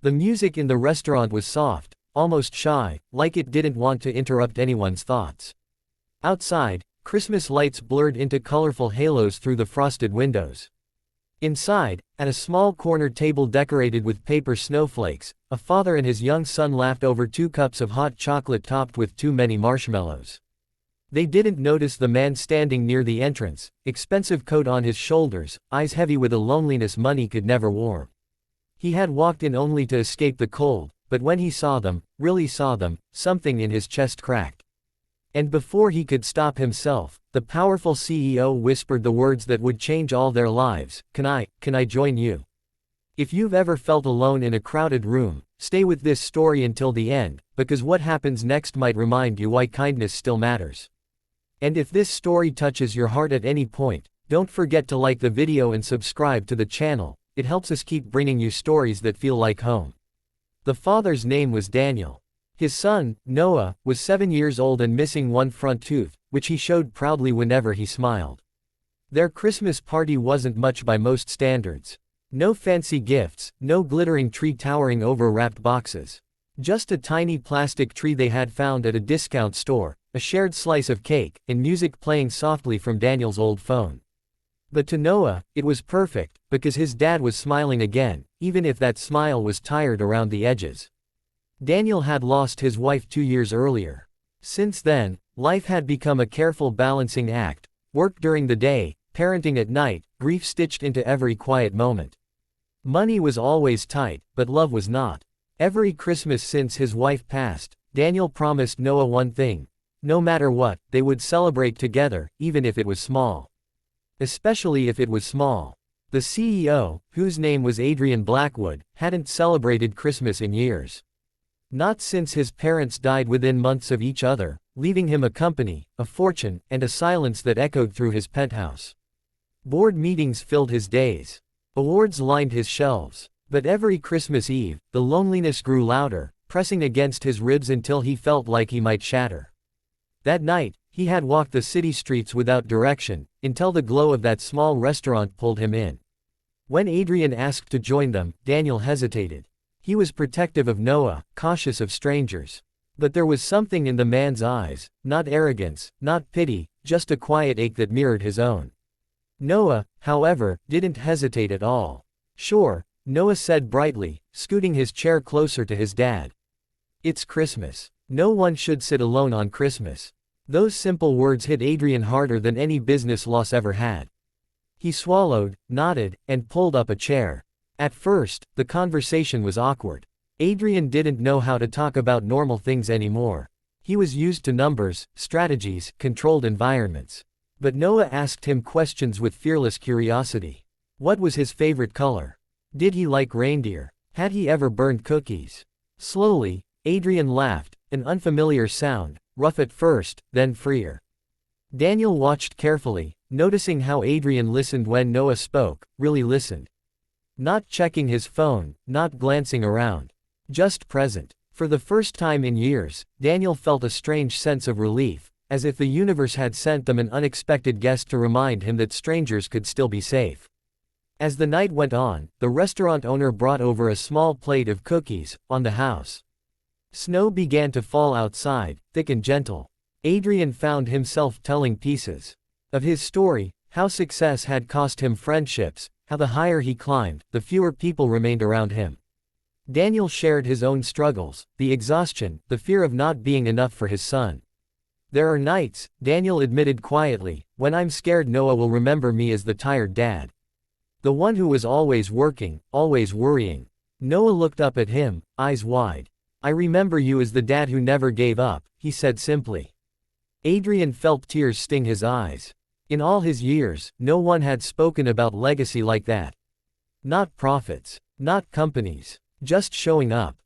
The music in the restaurant was soft, almost shy, like it didn't want to interrupt anyone's thoughts. Outside, Christmas lights blurred into colorful halos through the frosted windows. Inside, at a small corner table decorated with paper snowflakes, a father and his young son laughed over 2 cups of hot chocolate topped with too many marshmallows. They didn't notice the man standing near the entrance, expensive coat on his shoulders, eyes heavy with a loneliness money could never warm. He had walked in only to escape the cold, but when he saw them, really saw them, something in his chest cracked. And before he could stop himself, the powerful CEO whispered the words that would change all their lives, can I join you? If you've ever felt alone in a crowded room, stay with this story until the end, because what happens next might remind you why kindness still matters. And if this story touches your heart at any point, don't forget to like the video and subscribe to the channel. It helps us keep bringing you stories that feel like home. The father's name was Daniel. His son, Noah, was 7 years old and missing one front tooth, which he showed proudly whenever he smiled. Their Christmas party wasn't much by most standards. No fancy gifts, no glittering tree towering over wrapped boxes. Just a tiny plastic tree they had found at a discount store, a shared slice of cake, and music playing softly from Daniel's old phone. But to Noah, it was perfect, because his dad was smiling again, even if that smile was tired around the edges. Daniel had lost his wife 2 years earlier. Since then, life had become a careful balancing act, work during the day, parenting at night, grief stitched into every quiet moment. Money was always tight, but love was not. Every Christmas since his wife passed, Daniel promised Noah one thing. No matter what, they would celebrate together, even if it was small. Especially if it was small. The CEO, whose name was Adrian Blackwood, hadn't celebrated Christmas in years. Not since his parents died within months of each other, leaving him a company, a fortune, and a silence that echoed through his penthouse. Board meetings filled his days. Awards lined his shelves. But every Christmas Eve, the loneliness grew louder, pressing against his ribs until he felt like he might shatter. That night, he had walked the city streets without direction, until the glow of that small restaurant pulled him in. When Adrian asked to join them, Daniel hesitated. He was protective of Noah, cautious of strangers. But there was something in the man's eyes, not arrogance, not pity, just a quiet ache that mirrored his own. Noah, however, didn't hesitate at all. Sure, Noah said brightly, scooting his chair closer to his dad. It's Christmas. No one should sit alone on Christmas. Those simple words hit Adrian harder than any business loss ever had. He swallowed, nodded, and pulled up a chair. At first, the conversation was awkward. Adrian didn't know how to talk about normal things anymore. He was used to numbers, strategies, controlled environments. But Noah asked him questions with fearless curiosity. What was his favorite color? Did he like reindeer? Had he ever burned cookies? Slowly, Adrian laughed, an unfamiliar sound, rough at first, then freer. Daniel watched carefully, noticing how Adrian listened when Noah spoke, really listened. Not checking his phone, not glancing around. Just present. For the first time in years, Daniel felt a strange sense of relief, as if the universe had sent them an unexpected guest to remind him that strangers could still be safe. As the night went on, the restaurant owner brought over a small plate of cookies, on the house. Snow began to fall outside, thick and gentle. Adrian found himself telling pieces of his story, how success had cost him friendships, how the higher he climbed, the fewer people remained around him. Daniel shared his own struggles, the exhaustion, the fear of not being enough for his son. There are nights, Daniel admitted quietly, when I'm scared Noah will remember me as the tired dad. The one who was always working, always worrying. Noah looked up at him, eyes wide. I remember you as the dad who never gave up, he said simply. Adrian felt tears sting his eyes. In all his years, no one had spoken about legacy like that. Not profits. Not companies. Just showing up.